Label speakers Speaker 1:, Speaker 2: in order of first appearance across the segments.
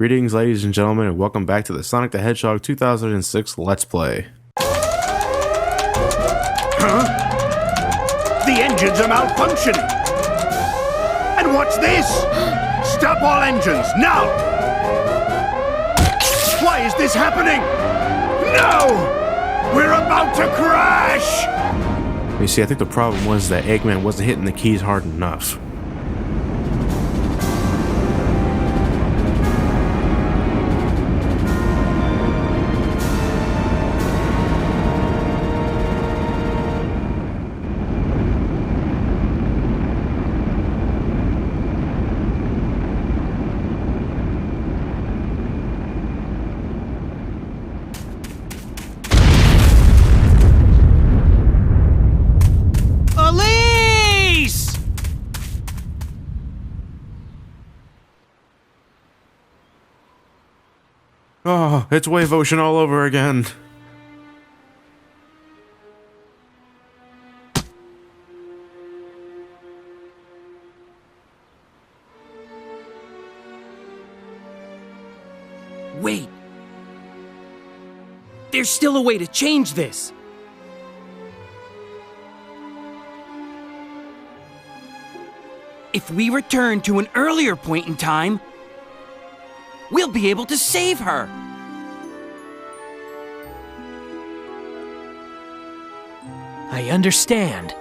Speaker 1: Greetings, ladies and gentlemen, and welcome back to the Sonic the Hedgehog 2006 Let's Play.
Speaker 2: Huh? The engines are malfunctioning! And what's this? Stop all engines, now! Why is this happening? No! We're about to crash!
Speaker 1: You see, I think the problem was that Eggman wasn't hitting the keys hard enough. Oh, it's Wave Ocean all over again.
Speaker 3: Wait. There's still a way to change this. If we return to an earlier point in time, we'll be able to save her!
Speaker 4: I understand.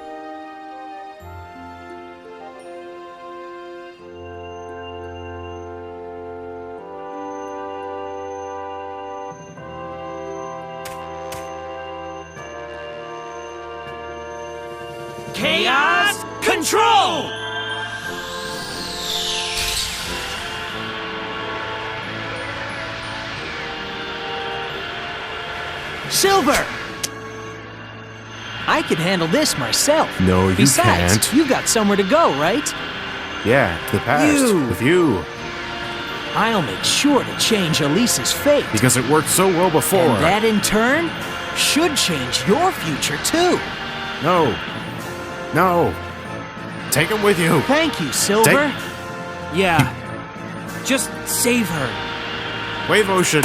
Speaker 3: Chaos Control!
Speaker 4: Silver! I can handle this myself.
Speaker 1: No, you
Speaker 4: Besides,
Speaker 1: can't.
Speaker 4: You got somewhere to go, right?
Speaker 1: Yeah, to the past. With you.
Speaker 4: I'll make sure to change Elise's fate.
Speaker 1: Because it worked so well before.
Speaker 4: And that, in turn, should change your future, too.
Speaker 1: No. No. Take him with you.
Speaker 4: Thank you, Silver.
Speaker 3: Yeah. Just save her.
Speaker 1: Wave Ocean.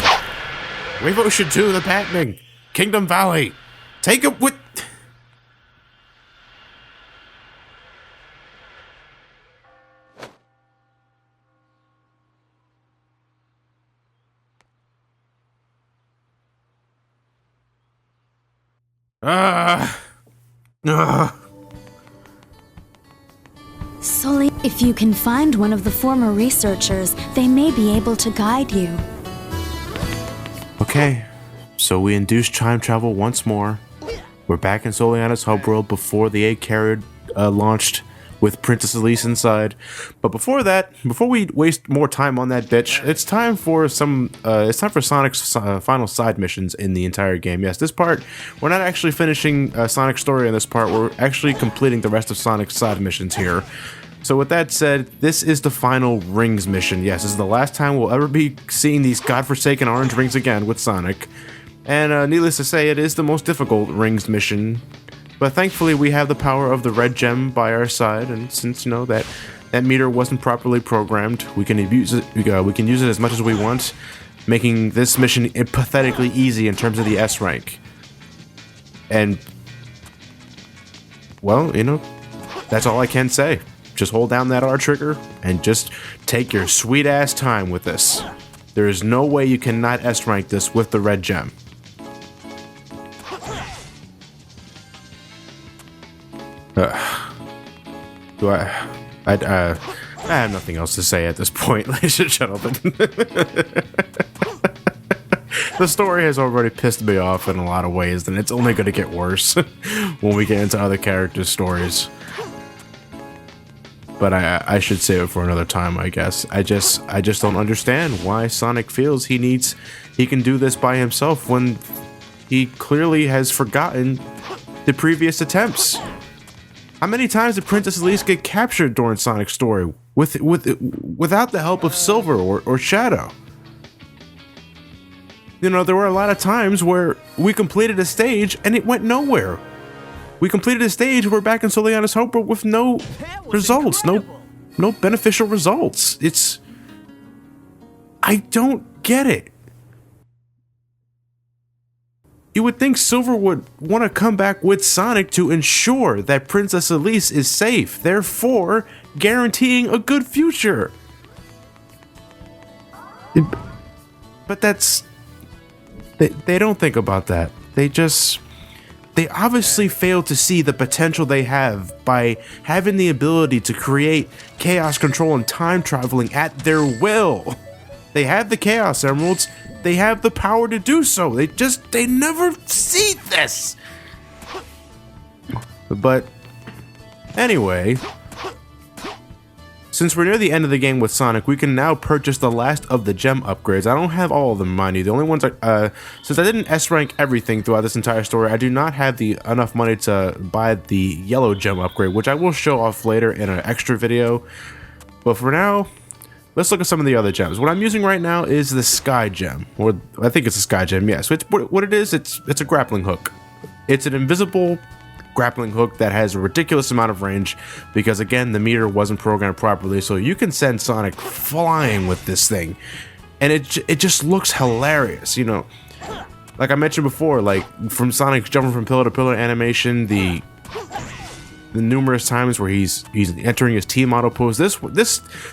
Speaker 1: Wave Ocean 2, the patenting. Kingdom Valley. Take him with...
Speaker 5: Soleanna, if you can find one of the former researchers, they may be able to guide you.
Speaker 1: Okay, so we induce time travel once more. We're back in Soleanna's hub world before the egg carrier launched with Princess Elise inside. But before that, before we waste more time on that bitch, it's time for Sonic's final side missions in the entire game. Yes, this part, we're not actually finishing Sonic's story in this part, we're actually completing the rest of Sonic's side missions here. So with that said, this is the final rings mission. Yes, this is the last time we'll ever be seeing these godforsaken orange rings again with Sonic. And needless to say, it is the most difficult rings mission. But thankfully, we have the power of the red gem by our side, and since you know that meter wasn't properly programmed, we can use it. We can use it as much as we want, making this mission pathetically easy in terms of the S rank. And well, you know, that's all I can say. Just hold down that R trigger and just take your sweet ass time with this. There is no way you cannot S rank this with the red gem. I have nothing else to say at this point, ladies and gentlemen. The story has already pissed me off in a lot of ways, and it's only going to get worse when we get into other characters' stories. But I should save it for another time, I guess. I just don't understand why Sonic feels he can do this by himself when he clearly has forgotten the previous attempts. How many times did Princess Elise get captured during Sonic's story without the help of Silver or Shadow? You know, there were a lot of times where we completed a stage and it went nowhere. We completed a stage, we're back in Soleanna's home with no results, no beneficial results. I don't get it. You would think Silver would want to come back with Sonic to ensure that Princess Elise is safe, therefore guaranteeing a good future. But that's... They don't think about that. They obviously fail to see the potential they have by having the ability to create chaos control and time traveling at their will. They have the Chaos Emeralds. They have the power to do so. They never see this. But anyway, since we're near the end of the game with Sonic, we can now purchase the last of the gem upgrades. I don't have all of them, mind you. The only ones since I didn't S-rank everything throughout this entire story, I do not have enough money to buy the yellow gem upgrade, which I will show off later in an extra video. But for now, let's look at some of the other gems. What I'm using right now is the Sky Gem, or I think it's a Sky Gem, yes. So what it is, it's a grappling hook. It's an invisible grappling hook that has a ridiculous amount of range because, again, the meter wasn't programmed properly, so you can send Sonic flying with this thing. And it just looks hilarious, you know. Like I mentioned before, like from Sonic jumping from pillar to pillar animation, the numerous times where he's entering his T-model pose. This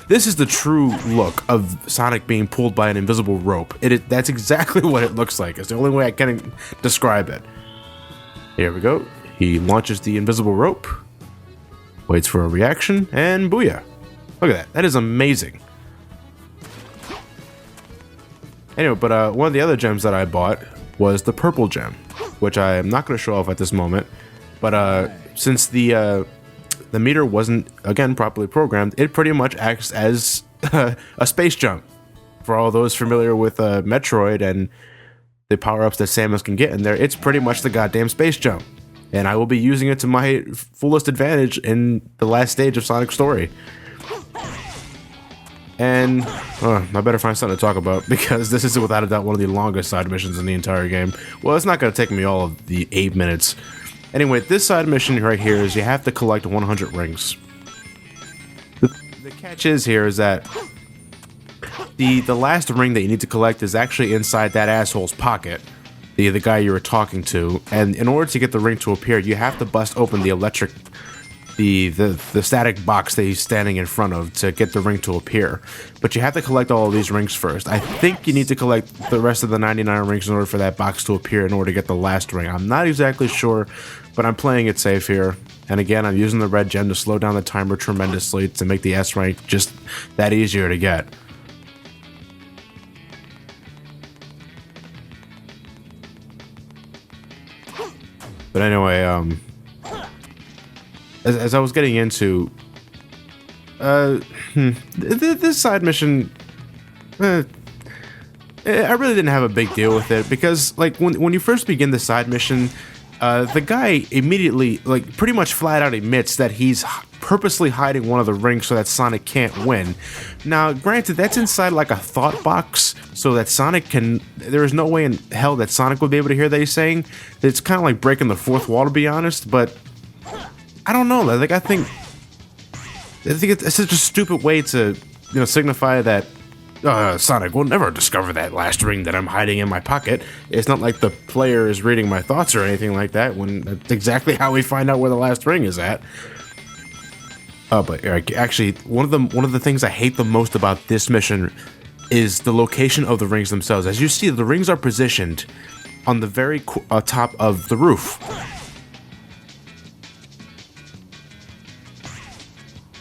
Speaker 1: is the true look of Sonic being pulled by an invisible rope. That's exactly what it looks like. It's the only way I can describe it. Here we go. He launches the invisible rope, waits for a reaction, and booyah. Look at that. That is amazing. Anyway, but one of the other gems that I bought was the purple gem, which I am not going to show off at this moment. But since the meter wasn't, again, properly programmed, it pretty much acts as a space jump. For all those familiar with Metroid and the power-ups that Samus can get in there, it's pretty much the goddamn space jump. And I will be using it to my fullest advantage in the last stage of Sonic's story. And I better find something to talk about, because this is without a doubt one of the longest side missions in the entire game. Well, it's not going to take me all of the 8 minutes. Anyway, this side mission right here is you have to collect 100 rings. The catch is here is that the last ring that you need to collect is actually inside that asshole's pocket. The guy you were talking to, and in order to get the ring to appear, you have to bust open the static box that he's standing in front of to get the ring to appear. But you have to collect all of these rings first. I think you need to collect the rest of the 99 rings in order for that box to appear in order to get the last ring. I'm not exactly sure, but I'm playing it safe here. And again, I'm using the red gem to slow down the timer tremendously to make the S rank just that easier to get. But anyway, as I was getting into, this side mission, I really didn't have a big deal with it, because like when you first begin the side mission, the guy immediately, like, pretty much flat out admits that he's purposely hiding one of the rings so that Sonic can't win. Now, granted, that's inside like a thought box, so that Sonic can... There is no way in hell that Sonic would be able to hear that he's saying. It's kind of like breaking the fourth wall, to be honest, but... I don't know, like, I think it's such a stupid way to, you know, signify that Sonic will never discover that last ring that I'm hiding in my pocket. It's not like the player is reading my thoughts or anything like that, when that's exactly how we find out where the last ring is at. But actually, one of the things I hate the most about this mission is the location of the rings themselves. As you see, the rings are positioned on the very top of the roof.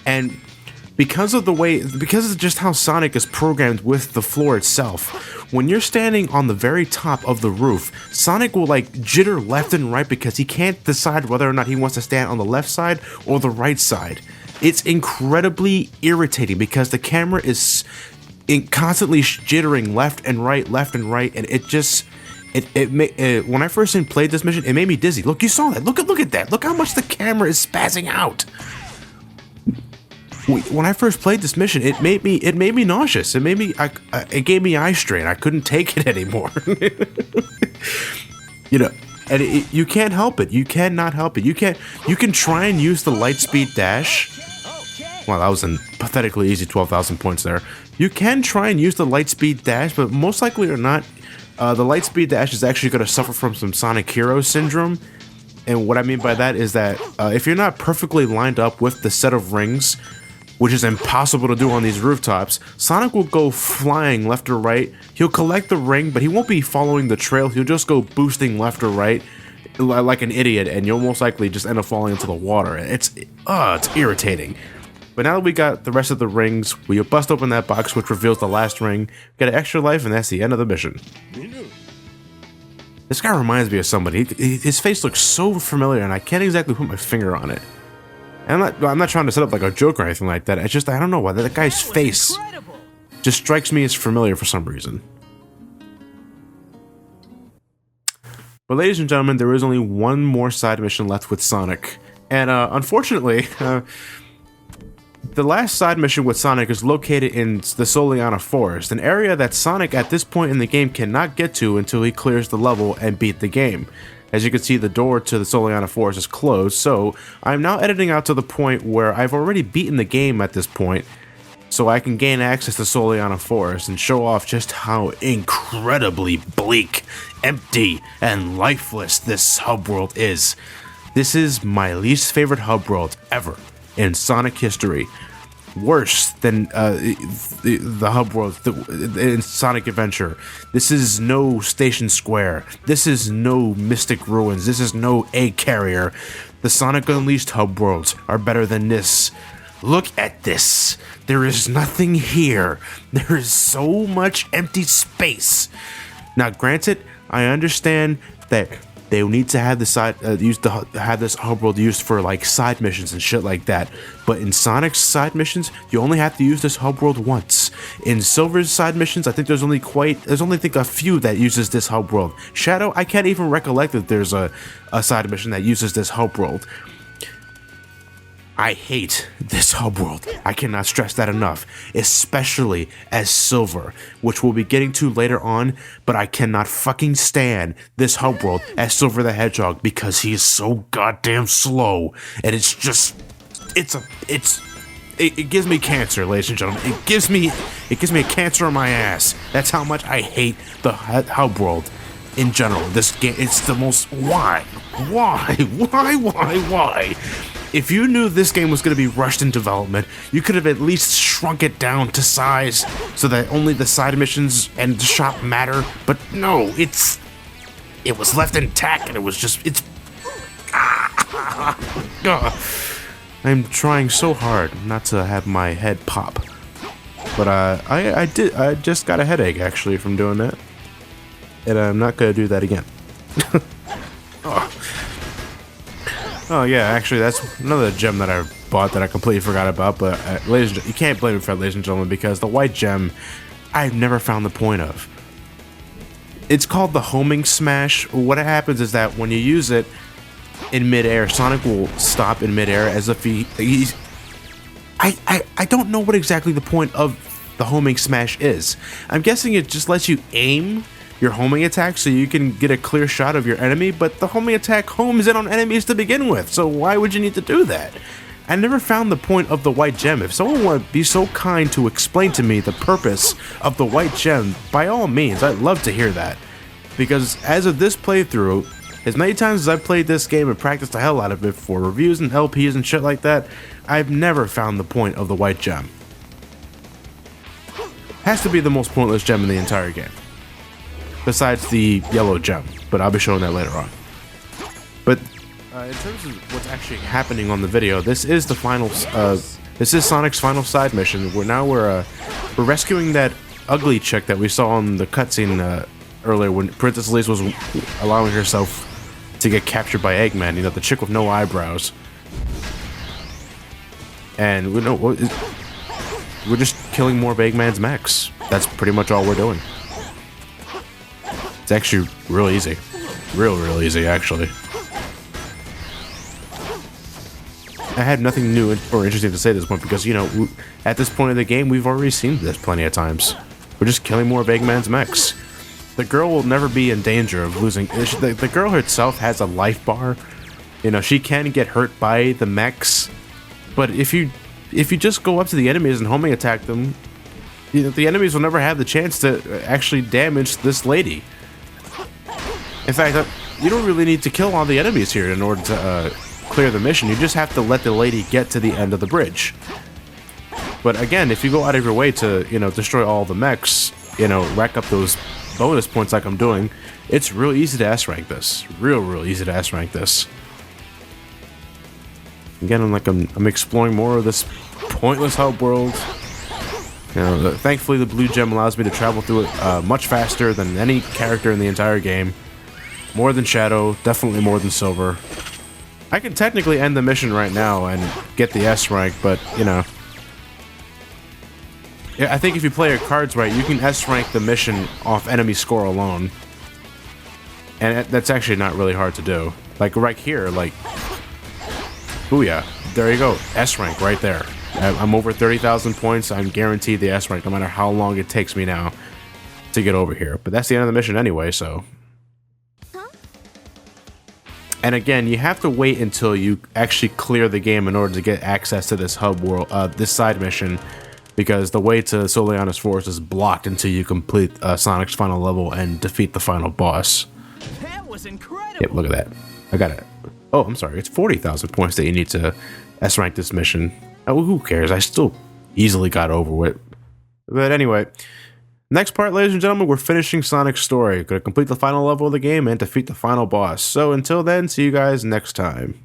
Speaker 1: And because of just how Sonic is programmed with the floor itself, when you're standing on the very top of the roof, Sonic will like jitter left and right because he can't decide whether or not he wants to stand on the left side or the right side. It's incredibly irritating because the camera is constantly jittering left and right, and it just... when I first played this mission, it made me dizzy. Look, you saw that. Look at that. Look how much the camera is spazzing out. When I first played this mission, it made me nauseous. It gave me eye strain. I couldn't take it anymore. You know, and you can't help it. You cannot help it. You can try and use the light speed dash. Wow, that was a pathetically easy 12,000 points there. You can try and use the Lightspeed Dash, but most likely or not, the Lightspeed Dash is actually going to suffer from some Sonic Hero Syndrome. And what I mean by that is that if you're not perfectly lined up with the set of rings, which is impossible to do on these rooftops, Sonic will go flying left or right. He'll collect the ring, but he won't be following the trail. He'll just go boosting left or right like an idiot, and you'll most likely just end up falling into the water. It's irritating. But now that we got the rest of the rings, we'll bust open that box, which reveals the last ring, get an extra life, and that's the end of the mission. This guy reminds me of somebody. His face looks so familiar, and I can't exactly put my finger on it. And I'm not trying to set up like a joke or anything like that. It's just, I don't know why that guy's face just strikes me as familiar for some reason. But ladies and gentlemen, there is only one more side mission left with Sonic. And unfortunately, the last side mission with Sonic is located in the Soleanna Forest, an area that Sonic at this point in the game cannot get to until he clears the level and beat the game. As you can see, the door to the Soleanna Forest is closed, so I'm now editing out to the point where I've already beaten the game at this point, so I can gain access to Soleanna Forest and show off just how incredibly bleak, empty, and lifeless this hub world is. This is my least favorite hub world ever in Sonic history. Worse than the hub world in Sonic Adventure. This is no Station Square. This is no Mystic Ruins. This is no Egg Carrier. The Sonic Unleashed hub worlds are better than this. Look at this. There is nothing here. There is so much empty space. Now, granted, I understand that they need to have the have this hub world used for like side missions and shit like that. But in Sonic's side missions, you only have to use this hub world once. In Silver's side missions, I think there's only a few that uses this hub world. Shadow, I can't even recollect that there's a side mission that uses this hub world. I hate this hub world. I cannot stress that enough, especially as Silver, which we'll be getting to later on, but I cannot fucking stand this hub world as Silver the Hedgehog because he is so goddamn slow, and it's just, it gives me cancer, ladies and gentlemen. It gives me a cancer in my ass. That's how much I hate the hub world in general. This game, it's the most, why? If you knew this game was going to be rushed in development, you could have at least shrunk it down to size so that only the side missions and the shop matter. But no, it was left intact, and it was just, I'm trying so hard not to have my head pop. But I just got a headache actually from doing that, and I'm not going to do that again. Oh yeah, actually that's another gem that I bought that I completely forgot about, but you can't blame me for that, ladies and gentlemen, because the white gem, I've never found the point of. It's called the homing smash. What happens is that when you use it in midair, Sonic will stop in midair as if he's... I don't know what exactly the point of the homing smash is. I'm guessing it just lets you aim your homing attack so you can get a clear shot of your enemy, but the homing attack homes in on enemies to begin with, so why would you need to do that? I never found the point of the white gem. If someone would be so kind to explain to me the purpose of the white gem, by all means, I'd love to hear that. Because as of this playthrough, as many times as I've played this game and practiced the hell out of it for reviews and LPs and shit like that, I've never found the point of the white gem. Has to be the most pointless gem in the entire game, besides the yellow gem, but I'll be showing that later on. But in terms of what's actually happening on the video, this is the final. This is Sonic's final side mission. We're rescuing that ugly chick that we saw on the cutscene earlier when Princess Elise was allowing herself to get captured by Eggman. You know, the chick with no eyebrows. And we're just killing more of Eggman's mechs. That's pretty much all we're doing. It's actually real easy. Real easy, actually. I had nothing new or interesting to say at this point because, you know, at this point in the game, we've already seen this plenty of times. We're just killing more of Eggman's mechs. The girl will never be in danger of losing. The girl herself has a life bar. You know, she can get hurt by the mechs, but if you if you just go up to the enemies and homing attack them, you know, the enemies will never have the chance to actually damage this lady. In fact, you don't really need to kill all the enemies here in order to clear the mission. You just have to let the lady get to the end of the bridge. But again, if you go out of your way to, you know, destroy all the mechs, you know, rack up those bonus points like I'm doing, it's real easy to S-rank this. Real easy to S-rank this. Again, I'm exploring more of this pointless hub world. You know, thankfully the blue gem allows me to travel through it much faster than any character in the entire game. More than Shadow, definitely more than Silver. I can technically end the mission right now and get the S rank, but, you know. Yeah, I think if you play your cards right, you can S rank the mission off enemy score alone. And that's actually not really hard to do. Like right here, like... Booyah. There you go. S rank right there. I'm over 30,000 points. I'm guaranteed the S rank no matter how long it takes me now to get over here. But that's the end of the mission anyway, so... And again, you have to wait until you actually clear the game in order to get access to this hub world, this side mission, because the way to Soleanna's forest is blocked until you complete Sonic's final level and defeat the final boss.
Speaker 4: That was incredible.
Speaker 1: Yep, look at that. I got it. Oh, I'm sorry. It's 40,000 points that you need to S-rank this mission. Oh, who cares? I still easily got over it. But anyway, next part, ladies and gentlemen, we're finishing Sonic's story. Gonna complete the final level of the game and defeat the final boss. So until then, see you guys next time.